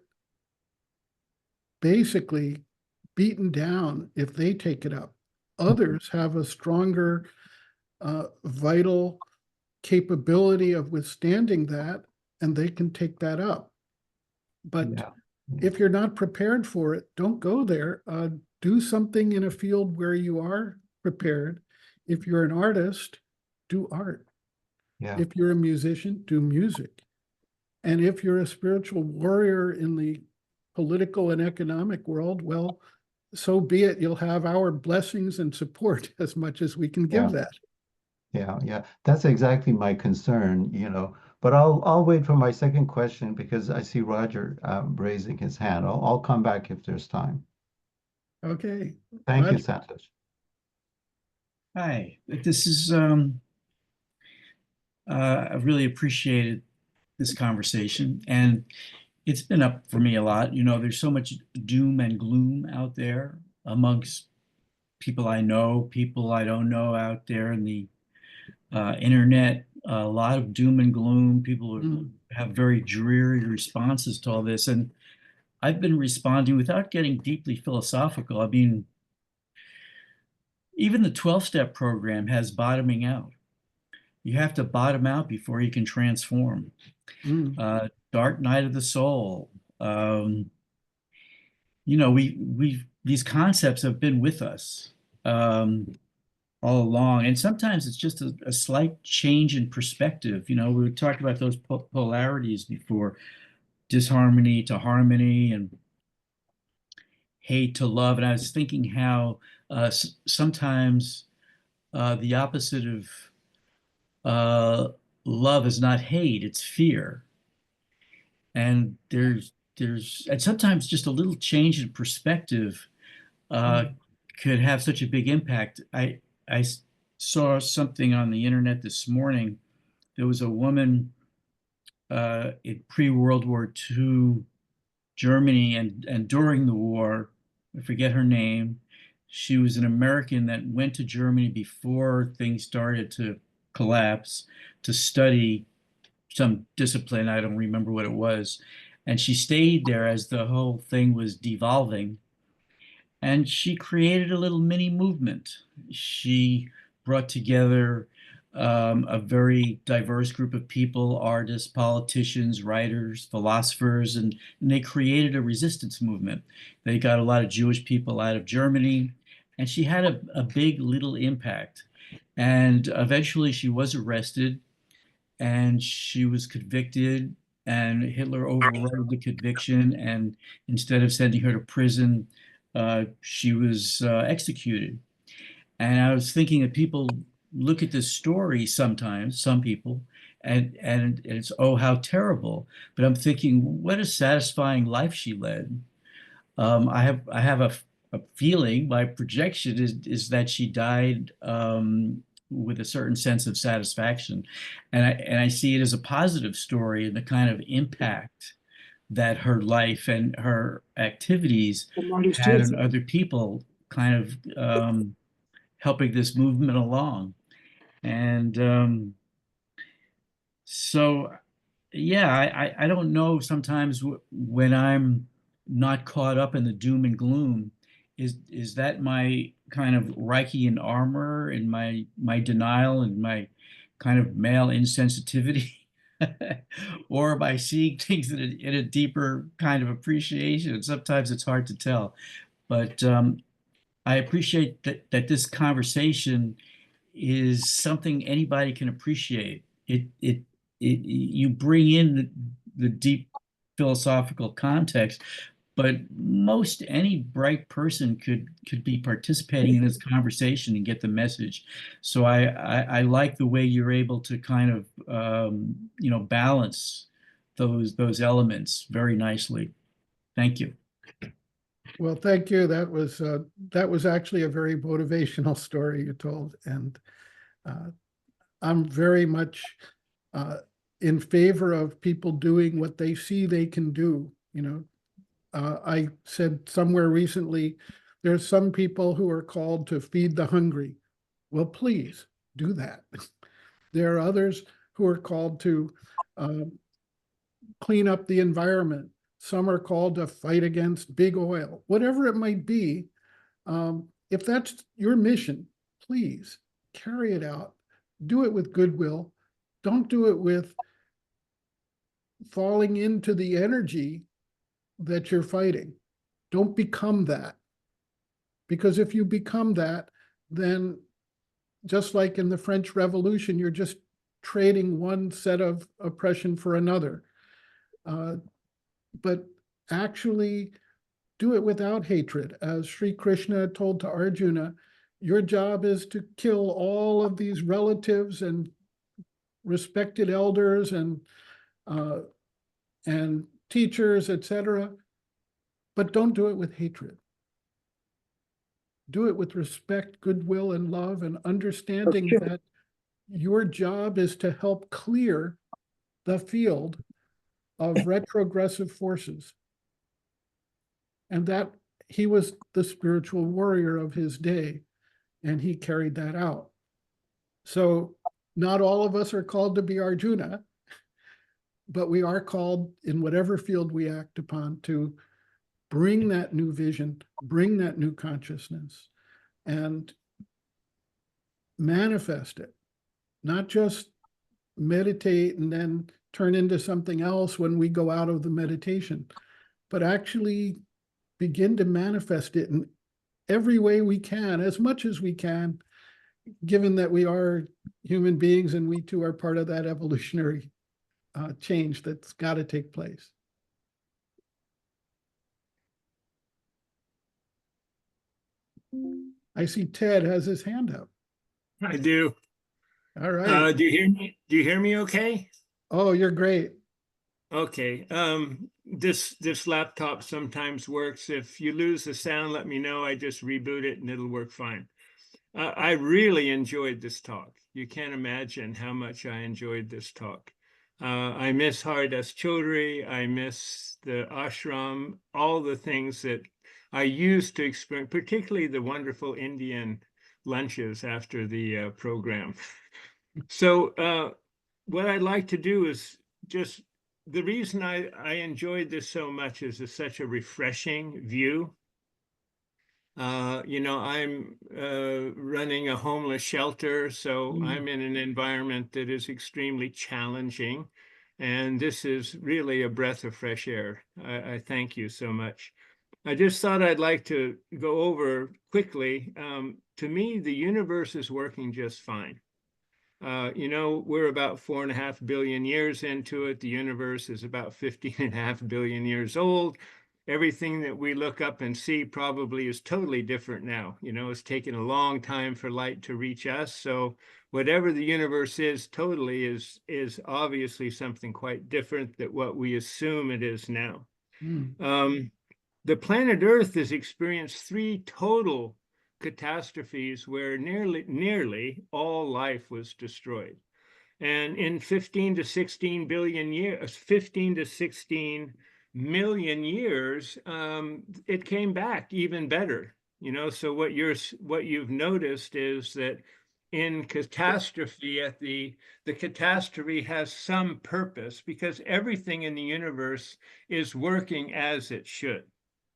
basically beaten down if they take it up. Others have a stronger vital capability of withstanding that, and they can take that up. But Yeah. if you're not prepared for it, don't go there. Do something in a field where you are prepared. If you're an artist, do art. Yeah. If you're a musician, do music. And if you're a spiritual warrior in the political and economic world, well, so be it. You'll have our blessings and support as much as we can give Yeah. that. Yeah, yeah, that's exactly my concern, But I'll wait for my second question because I see Roger raising his hand. I'll come back if there's time. Okay. Thank you, Roger. Santosh. Hi, this is I really appreciated this conversation, and it's been up for me a lot. There's so much doom and gloom out there amongst people I know, people I don't know out there in the internet. A lot of doom and gloom. People have very dreary responses to all this, and I've been responding without getting deeply philosophical. I mean, even the 12-step program has bottoming out. You have to bottom out before you can transform. Dark night of the soul. We these concepts have been with us all along, and sometimes it's just a slight change in perspective. We talked about those polarities before: disharmony to harmony, and hate to love. And I was thinking how sometimes the opposite of love is not hate, it's fear. And and sometimes just a little change in perspective could have such a big impact. I saw something on the internet this morning. There was a woman in pre-World War II Germany, and during the war, I forget her name. She was an American that went to Germany before things started to collapse to study some discipline. I don't remember what it was. And she stayed there as the whole thing was devolving. And she created a little mini movement. She brought together a very diverse group of people: artists, politicians, writers, philosophers, and they created a resistance movement. They got a lot of Jewish people out of Germany, and she had a big little impact. And eventually she was arrested and she was convicted, and Hitler overrode the conviction. And instead of sending her to prison, she was executed. And I was thinking that people look at this story sometimes, some people, and it's, oh, how terrible. But I'm thinking, what a satisfying life she led. I have a feeling, my projection is that she died with a certain sense of satisfaction, and I see it as a positive story and the kind of impact that her life and her activities had on other people, kind of helping this movement along. And so yeah, I don't know sometimes when I'm not caught up in the doom and gloom, is that my kind of Reichian armor and my denial and my kind of male insensitivity? Or am I seeing things in a deeper kind of appreciation? Sometimes it's hard to tell, but I appreciate that this conversation is something anybody can appreciate. It you bring in the deep philosophical context, but most any bright person could be participating in this conversation and get the message. So I like the way you're able to kind of balance those elements very nicely. Thank you. Well, thank you. That was actually a very motivational story you told, and I'm very much in favor of people doing what they see they can do. I said somewhere recently, there's some people who are called to feed the hungry. Well, please do that. There are others who are called to clean up the environment. Some are called to fight against big oil, whatever it might be. If that's your mission, please carry it out. Do it with goodwill. Don't do it with falling into the energy that you're fighting. Don't become that. Because if you become that, then just like in the French Revolution, you're just trading one set of oppression for another. But actually do it without hatred. As Sri Krishna told to Arjuna, your job is to kill all of these relatives and respected elders and teachers, etc. But don't do it with hatred. Do it with respect, goodwill, and love, and understanding that your job is to help clear the field of retrogressive forces. And that he was the spiritual warrior of his day, and he carried that out. So not all of us are called to be Arjuna, but we are called in whatever field we act upon to bring that new vision, bring that new consciousness, and manifest it, not just meditate and then turn into something else when we go out of the meditation, but actually begin to manifest it in every way we can, as much as we can, given that we are human beings and we too are part of that evolutionary change that's got to take place. I see Ted has his hand up. I do. All right. Do you hear me? Do you hear me okay? Oh, you're great. Okay. This laptop sometimes works. If you lose the sound, let me know. I just reboot it and it'll work fine. I really enjoyed this talk. You can't imagine how much I enjoyed this talk. I miss Haridas Chaudhuri. I miss the ashram, all the things that I used to experience, particularly the wonderful Indian lunches after the program. So what I'd like to do is just, the reason I enjoyed this so much is it's such a refreshing view. I'm running a homeless shelter, so I'm in an environment that is extremely challenging. And this is really a breath of fresh air. I thank you so much. I just thought I'd like to go over quickly. To me, the universe is working just fine. We're about 4.5 billion years into it. The universe is about 15.5 billion years old. Everything that we look up and see probably is totally different now. It's taken a long time for light to reach us. So whatever the universe is totally is obviously something quite different than what we assume it is now. The planet Earth has experienced 3 total catastrophes where nearly all life was destroyed. And in 15 to 16 billion years, 15 to 16 million years, it came back even better. So what you've noticed is that in catastrophe, the catastrophe has some purpose because everything in the universe is working as it should.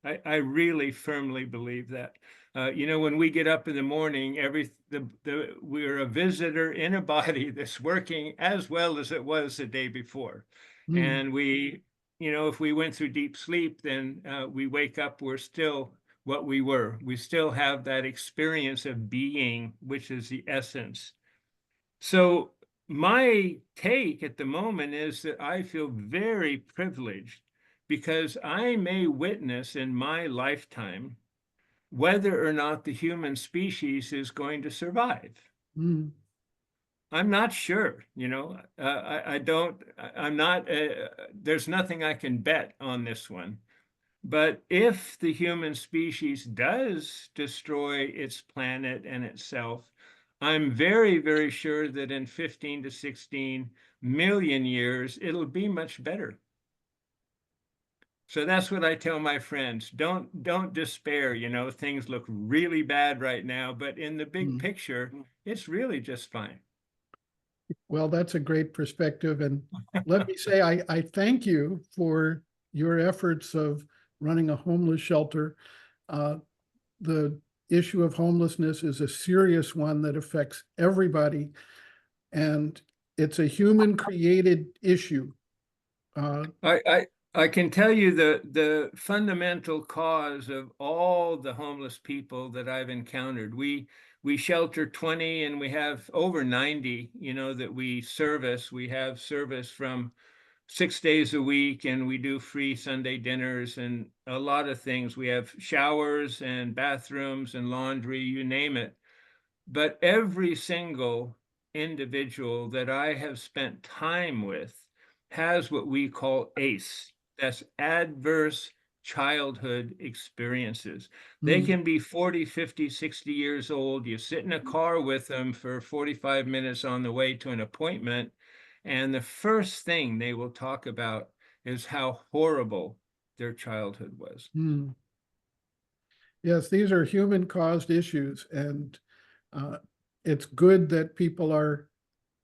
I really firmly believe that. When we get up in the morning, we're a visitor in a body that's working as well as it was the day before. And if we went through deep sleep, then we wake up, we're still what we were. We still have that experience of being, which is the essence. So my take at the moment is that I feel very privileged because I may witness in my lifetime whether or not the human species is going to survive. I'm not sure, there's nothing I can bet on this one. But if the human species does destroy its planet and itself, I'm very, very sure that in 15 to 16 million years, it'll be much better. So that's what I tell my friends. Don't despair. Things look really bad right now, but in the big picture, it's really just fine. Well, that's a great perspective. And let me say, I thank you for your efforts of running a homeless shelter. The issue of homelessness is a serious one that affects everybody. And it's a human created issue. I can tell you the fundamental cause of all the homeless people that I've encountered. We shelter 20 and we have over 90, that we service. We have service from 6 days a week and we do free Sunday dinners and a lot of things. We have showers and bathrooms and laundry, you name it. But every single individual that I have spent time with has what we call ACE. That's adverse childhood experiences. They can be 40, 50, 60 years old. You sit in a car with them for 45 minutes on the way to an appointment, and the first thing they will talk about is how horrible their childhood was. Yes, these are human-caused issues, and it's good that people are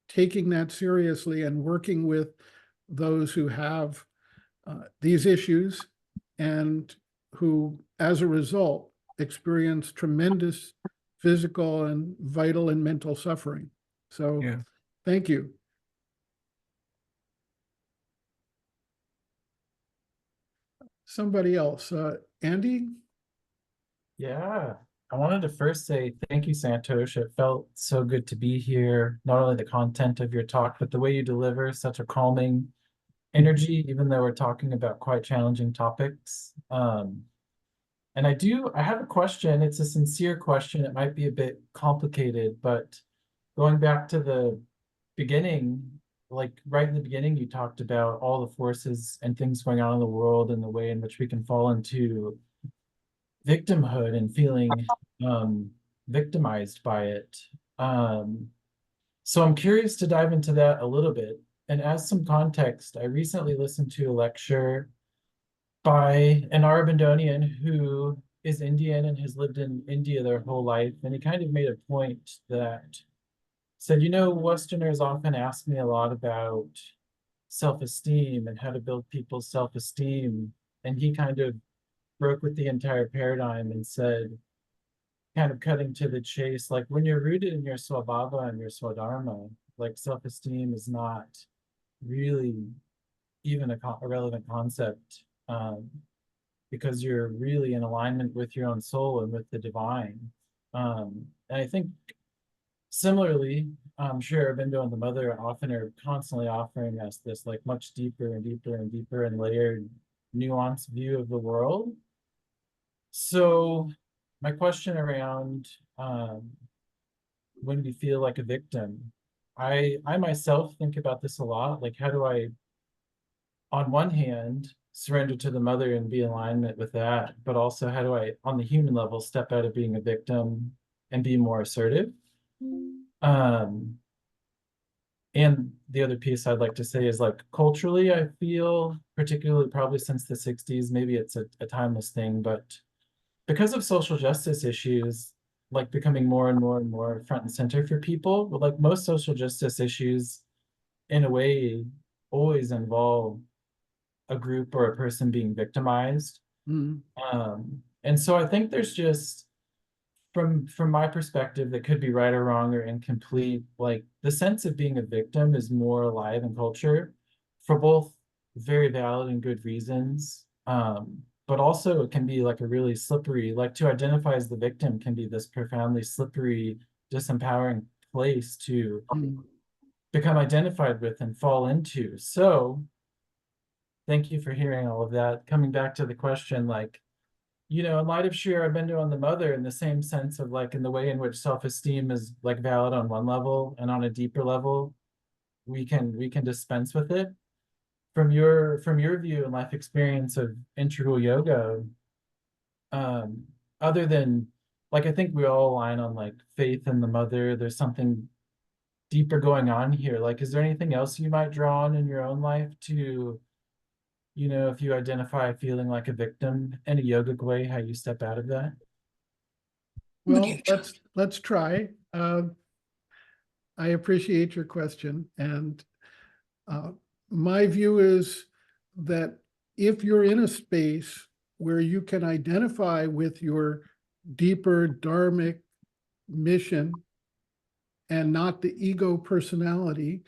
taking that seriously and working with those who have these issues and who, as a result, experience tremendous physical and vital and mental suffering. So thank you. Somebody else, Andy? Yeah, I wanted to first say thank you, Santosh. It felt so good to be here. Not only the content of your talk, but the way you deliver such a calming energy, even though we're talking about quite challenging topics. And I have a question. It's a sincere question. It might be a bit complicated, but going back to the beginning, like right in the beginning, you talked about all the forces and things going on in the world and the way in which we can fall into victimhood and feeling victimized by it. So I'm curious to dive into that a little bit. And as some context, I recently listened to a lecture by an Aurobindo who is Indian and has lived in India their whole life. And he kind of made a point that said, Westerners often ask me a lot about self-esteem and how to build people's self-esteem. And he kind of broke with the entire paradigm and said, kind of cutting to the chase, like when you're rooted in your swabhava and your swadharma, like self-esteem is not really even a relevant concept. because you're really in alignment with your own soul and with the divine. And I think similarly, Sri Aurobindo and the Mother often are constantly offering us this like much deeper and deeper and deeper and layered, nuanced view of the world. So my question around when we feel like a victim, I myself think about this a lot. Like, how do I, on one hand, surrender to the Mother and be in alignment with that, but also how do I, on the human level, step out of being a victim and be more assertive? And the other piece I'd like to say is, like, culturally, I feel, particularly probably since the 60s, maybe it's a timeless thing, but because of social justice issues, like becoming more and more and more front and center for people, but like most social justice issues, in a way, always involve a group or a person being victimized. Mm. And so I think there's just, from my perspective, that could be right or wrong or incomplete, like the sense of being a victim is more alive in culture for both very valid and good reasons. But also it can be like a really slippery, like to identify as the victim can be this profoundly slippery, disempowering place to become identified with and fall into. So thank you for hearing all of that. Coming back to the question, like, you know, in light of Sri Aurobindo and the Mother, in the same sense of like in the way in which self-esteem is like valid on one level, and on a deeper level, we can dispense with it. From your view and life experience of integral yoga, other than, like, I think we all align on like faith in the Mother, there's something deeper going on here. Like, is there anything else you might draw on in your own life to, you know, if you identify feeling like a victim in a yogic way, how you step out of that? Well, let's try. I appreciate your question. And my view is that if you're in a space where you can identify with your deeper dharmic mission and not the ego personality,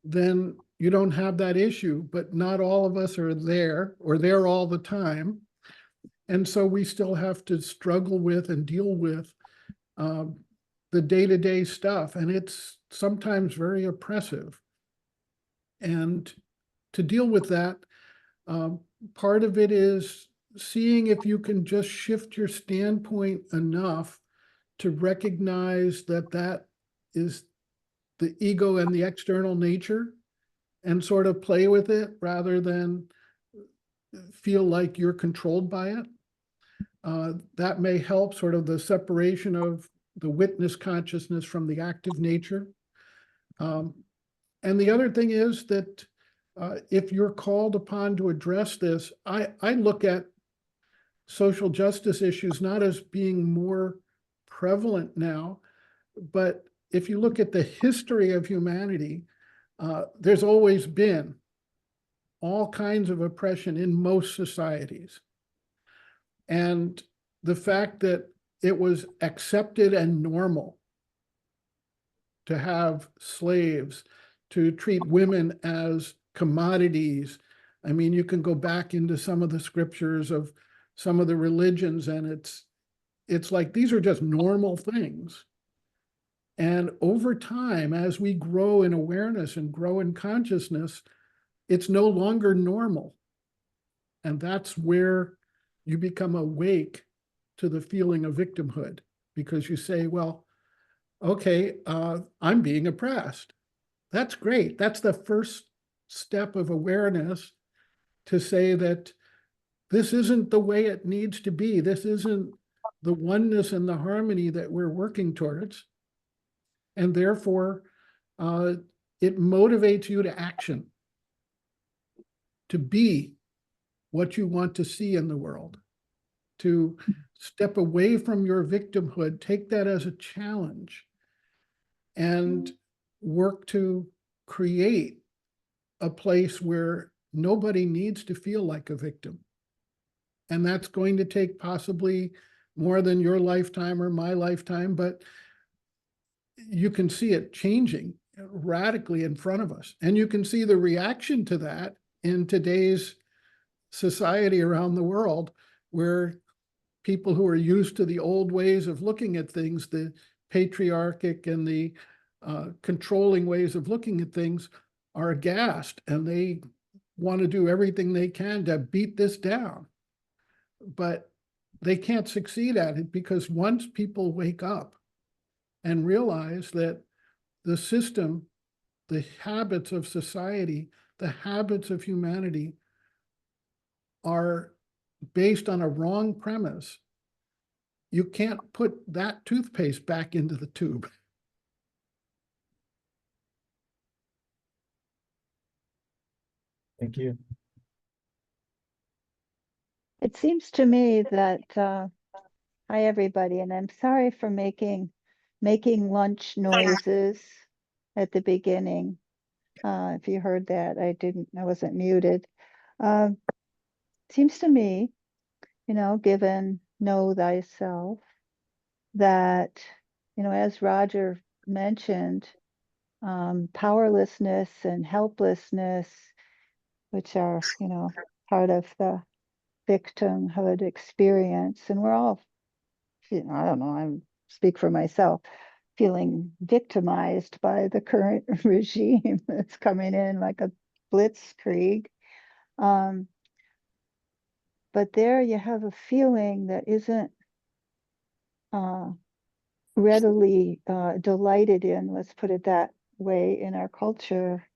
then you don't have that issue. But not all of us are there or there all the time. And so we still have to struggle with and deal with the day-to-day stuff. And it's sometimes very oppressive. And to deal with that, part of it is seeing if you can just shift your standpoint enough to recognize that that is the ego and the external nature, and sort of play with it rather than feel like you're controlled by it. That may help sort of the separation of the witness consciousness from the active nature. And the other thing is that if you're called upon to address this, I look at social justice issues not as being more prevalent now, but if you look at the history of humanity, there's always been all kinds of oppression in most societies. And the fact that it was accepted and normal to have slaves, to treat women as commodities. I mean, you can go back into some of the scriptures of some of the religions, and it's like these are just normal things. And over time, as we grow in awareness and grow in consciousness, it's no longer normal. And that's where you become awake to the feeling of victimhood, because you say, well, okay, I'm being oppressed. That's great. That's the first step of awareness, to say that this isn't the way it needs to be. This isn't the oneness and the harmony that we're working towards. And therefore, it motivates you to action, to be what you want to see in the world, to step away from your victimhood, take that as a challenge, and work to create a place where nobody needs to feel like a victim. And that's going to take possibly more than your lifetime or my lifetime, but you can see it changing radically in front of us. And you can see the reaction to that in today's society around the world where people who are used to the old ways of looking at things, the patriarchic and the controlling ways of looking at things, are aghast, and they want to do everything they can to beat this down. But they can't succeed at it, because once people wake up and realize that the system, the habits of society, the habits of humanity are based on a wrong premise, you can't put that toothpaste back into the tube. Thank you. It seems to me that, hi, everybody, and I'm sorry for making lunch noises at the beginning. If you heard that, I wasn't muted. Seems to me, given know thyself, that, as Roger mentioned, powerlessness and helplessness, which are, part of the victimhood experience, and we're all, I don't know, I speak for myself, feeling victimized by the current regime that's coming in like a blitzkrieg. But there you have a feeling that isn't readily delighted in, let's put it that way, in our culture.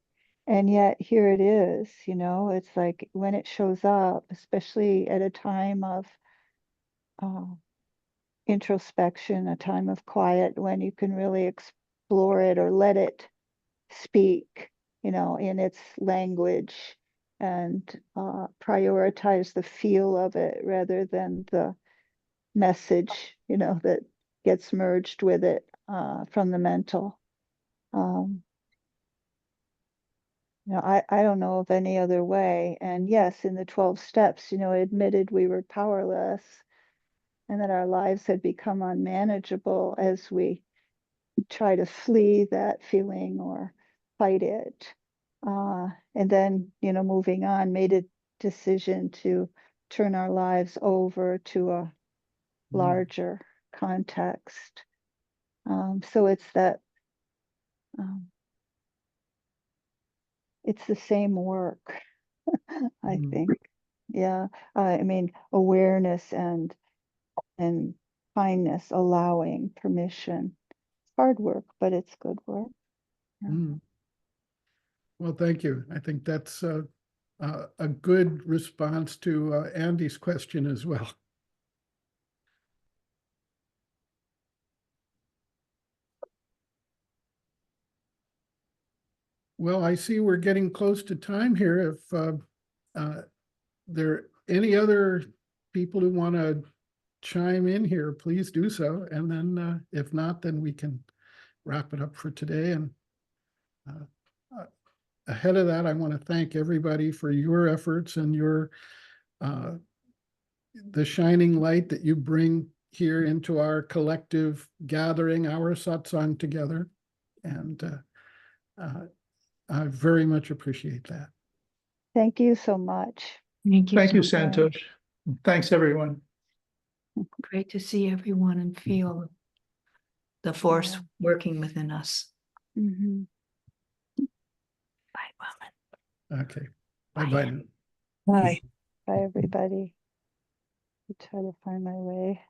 And yet here it is, it's like when it shows up, especially at a time of introspection, a time of quiet, when you can really explore it or let it speak, in its language, and prioritize the feel of it rather than the message, that gets merged with it from the mental. I don't know of any other way. And yes, in the 12 steps, admitted we were powerless and that our lives had become unmanageable as we try to flee that feeling or fight it. And then, moving on, made a decision to turn our lives over to a larger context. So it's that, it's the same work, I think. Yeah, I mean, awareness and kindness, allowing, permission. Hard work, but it's good work. Yeah. Well, thank you. I think that's a good response to Andy's question as well. Well, I see we're getting close to time here. If there are any other people who want to chime in here, please do so. And then if not, then we can wrap it up for today. And ahead of that, I want to thank everybody for your efforts and your the shining light that you bring here into our collective gathering, our satsang together. And I very much appreciate that. Thank you so much. Thank you. Thank you, so much. Santosh. Thanks, everyone. Great to see everyone and feel the force working within us. Mm-hmm. Bye, Woman. Okay. Bye-bye. Bye. Bye, everybody. I try to find my way.